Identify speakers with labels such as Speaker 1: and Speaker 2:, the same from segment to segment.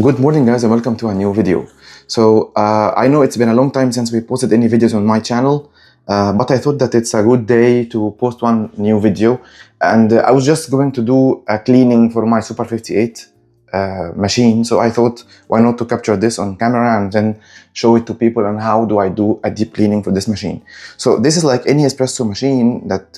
Speaker 1: Good morning, guys, and welcome to a new video. So I know it's been a long time since we posted any videos on my channel, but I thought that it's a good day to post one new video. And I was just going to do a cleaning for my Super 58 machine, so I thought, why not to capture this on camera and then show it to people on how do I do a deep cleaning for this machine. So this is like any espresso machine that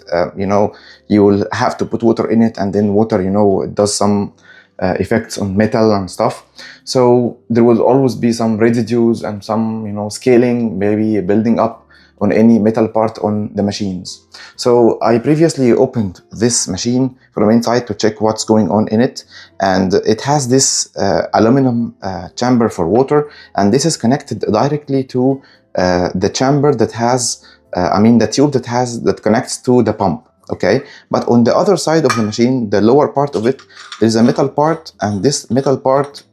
Speaker 1: you will have to put water in it, and then water it does some effects on metal and stuff. So there will always be some residues and some scaling, maybe building up on any metal part on the machines. So I previously opened this machine from inside to check what's going on in it, and it has this aluminum chamber for water, and this is connected directly to the chamber that has the tube that connects to the pump. Okay, but on the other side of the machine, the lower part of it, there's a metal part, and this metal part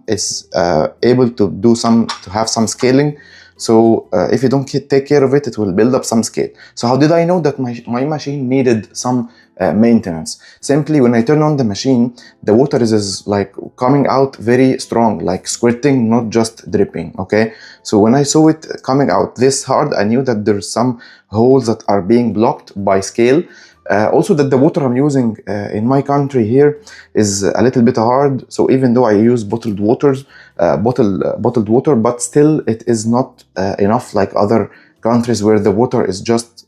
Speaker 1: is able to have some scaling. So if you don't take care of it, it will build up some scale. So how did I know that my machine needed some maintenance? Simply, when I turn on the machine, the water is like coming out very strong, like squirting, not just dripping. Okay, so when I saw it coming out this hard, I knew that there's some holes that are being blocked by scale. Also, that the water I'm using in my country here is a little bit hard. So even though I use bottled water, but still it is not enough like other countries where the water is just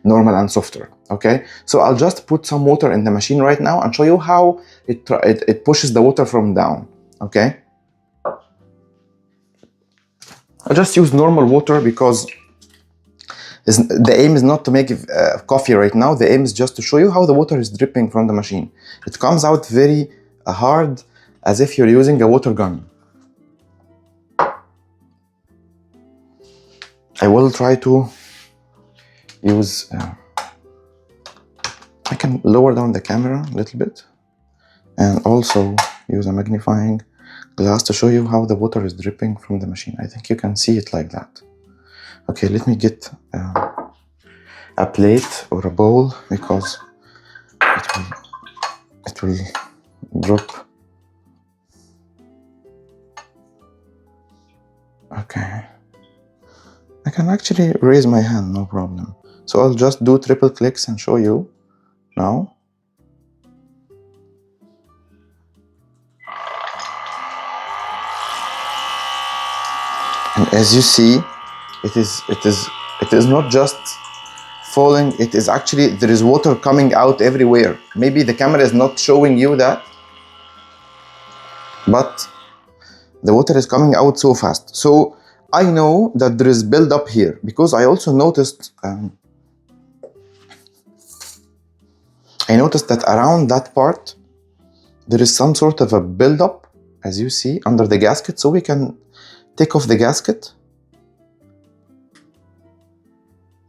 Speaker 1: normal and softer. Okay, so I'll just put some water in the machine right now and show you how it pushes the water from down. Okay, I'll just use normal water because the aim is not to make coffee right now. The aim is just to show you how the water is dripping from the machine. It comes out very hard, as if you're using a water gun. I will try to use... I can lower down the camera a little bit and also use a magnifying glass to show you how the water is dripping from the machine. I think you can see it like that. Okay, let me get a plate or a bowl because it will drop. Okay, I can actually raise my hand, no problem. So I'll just do triple clicks and show you now. And as you see, it is not just falling, it is actually, there is water coming out everywhere. Maybe the camera is not showing you that, but the water is coming out so fast. So I know that there is build up here because I also noticed that around that part there is some sort of a build up, as you see, under the gasket. So we can take off the gasket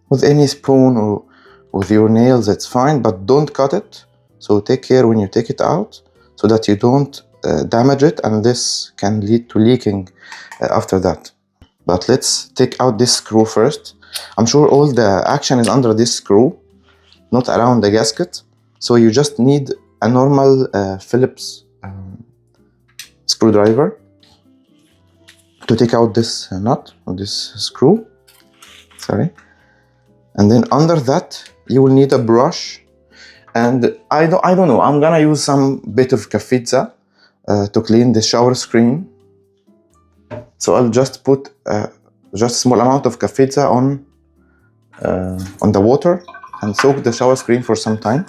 Speaker 1: with any spoon or with your nails, it's fine, but don't cut it. So take care when you take it out so that you don't damage it, and this can lead to leaking after that. But let's take out this screw first. I'm sure all the action is under this screw, not around the gasket. So you just need a normal Phillips screwdriver to take out this nut or this screw. Sorry. And then under that, you will need a brush. And I don't know, I'm gonna use some bit of Cafiza to clean the shower screen. So I'll just put just a small amount of Cafiza on the water and soak the shower screen for some time.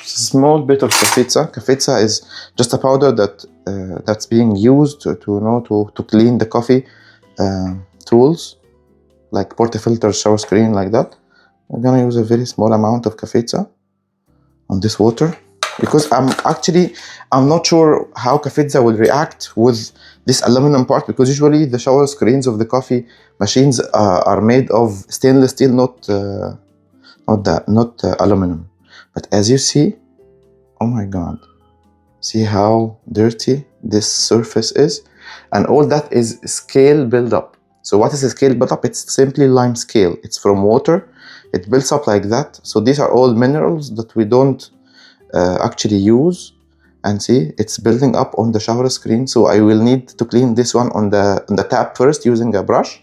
Speaker 1: Just a small bit of Cafiza. Cafiza is just a powder that's being used to clean the coffee tools, like portafilter, shower screen, like that. I'm gonna use a very small amount of Cafiza on this water because I'm not sure how Cafiza will react with this aluminum part, because usually the shower screens of the coffee machines are made of stainless steel, not aluminum. But as you see, oh my God, see how dirty this surface is, and all that is scale buildup. So what is a scale buildup? It's simply limescale. It's from water. It builds up like that. So these are all minerals that we don't actually use. and see it's building up on the shower screen. So I will need to clean this one on the tap first using a brush.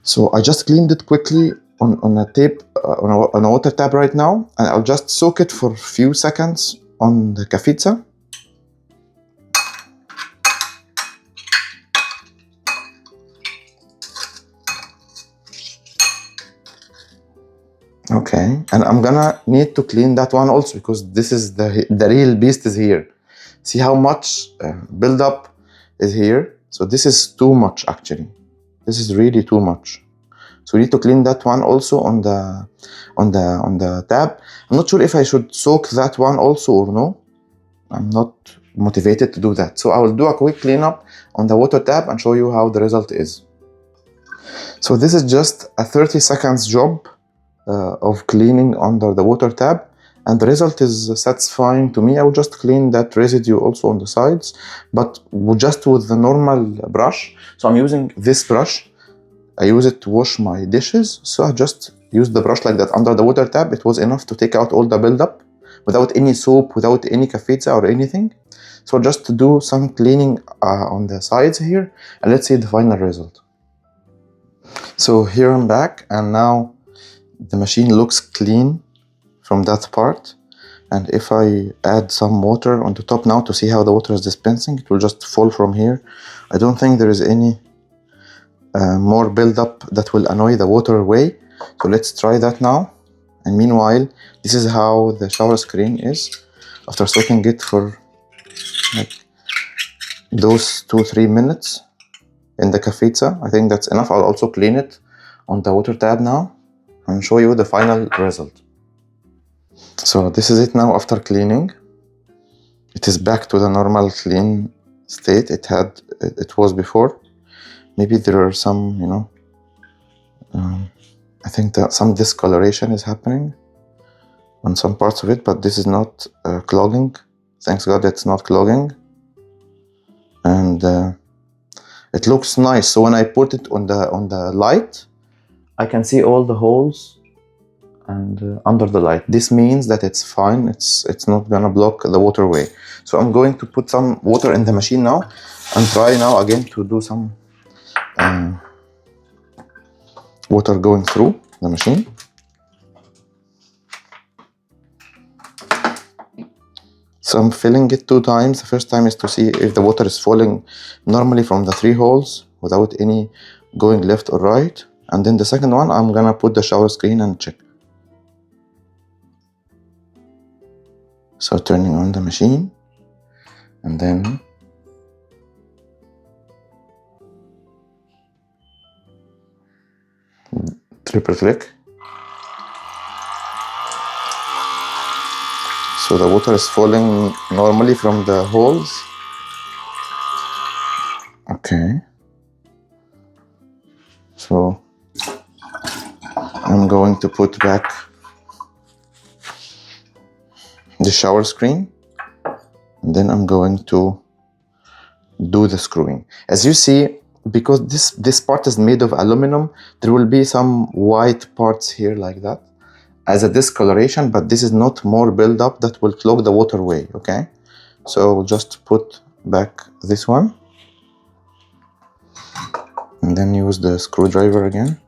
Speaker 1: So I just cleaned it quickly on a tape, on a water tap right now, and I'll just soak it for a few seconds on the Cafiza. Okay, and I'm gonna need to clean that one also, because this is the real beast is here. See how much buildup is here? So this is too much actually. This is really too much. So we need to clean that one also on the tab. I'm not sure if I should soak that one also or no. I'm not motivated to do that. So I will do a quick cleanup on the water tab and show you how the result is. So this is just a 30 seconds job of cleaning under the water tab, and the result is satisfying to me. I will just clean that residue also on the sides, but just with the normal brush. So I'm using this brush. I use it to wash my dishes, so I just use the brush like that under the water tab. It was enough to take out all the buildup without any soap, without any Cafiza or anything. So just to do some cleaning on the sides here, and let's see the final result. So here I'm back, and now the machine looks clean from that part. And if I add some water on the top now to see how the water is dispensing, it will just fall from here. I don't think there is any more buildup that will annoy the water away. So let's try that now. And meanwhile, this is how the shower screen is after soaking it for like those 2-3 minutes in the Cafiza. I think that's enough. I'll also clean it on the water tab now and show you the final result. So this is it now after cleaning. It is back to the normal clean state it was before. Maybe there are some, you know, I think that some discoloration is happening on some parts of it, but this is not clogging. Thanks God it's not clogging. And it looks nice. So when I put it on the light, I can see all the holes and under the light. This means that it's fine. It's not gonna block the waterway. So I'm going to put some water in the machine now and try now again to do some water going through the machine. So I'm filling it 2 times. The first time is to see if the water is falling normally from the 3 holes without any going left or right. And then the second one, I'm gonna put the shower screen and check. So turning on the machine, and then triple click. So the water is falling normally from the holes. Okay. So I'm going to put back the shower screen, and then I'm going to do the screwing. As you see, because this part is made of aluminum, there will be some white parts here like that as a discoloration, but this is not more buildup that will clog the waterway. Okay, so we'll just put back this one and then use the screwdriver again.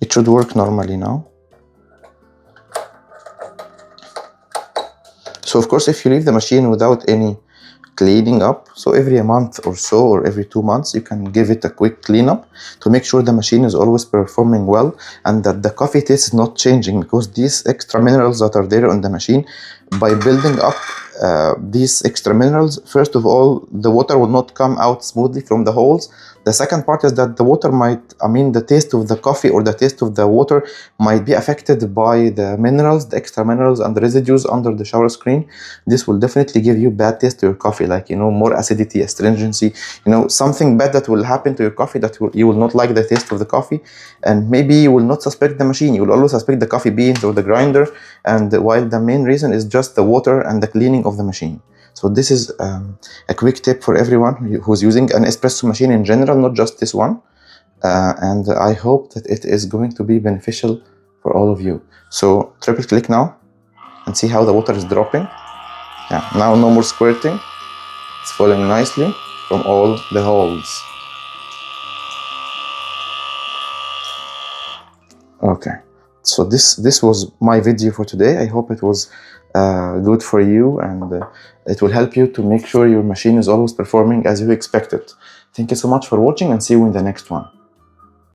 Speaker 1: It should work normally now. So of course, if you leave the machine without any cleaning up, so every month or so, or every 2 months, you can give it a quick cleanup to make sure the machine is always performing well and that the coffee taste is not changing, because these extra minerals that are there on the machine, by building up these extra minerals, first of all, the water will not come out smoothly from the holes. The second part is that the water might, the taste of the coffee or the taste of the water might be affected by the minerals, the extra minerals and the residues under the shower screen. This will definitely give you bad taste to your coffee, like, more acidity, astringency, something bad that will happen to your coffee, that you will not like the taste of the coffee, and maybe you will not suspect the machine. You will always suspect the coffee beans or the grinder, and while the main reason is just the water and the cleaning of the machine. So this is a quick tip for everyone who's using an espresso machine in general, not just this one. And I hope that it is going to be beneficial for all of you. So triple click now and see how the water is dropping. Yeah, now no more squirting. It's falling nicely from all the holes. Okay, so this was my video for today. I hope it was good for you, and it will help you to make sure your machine is always performing as you expect it. Thank you so much for watching, and see you in the next one.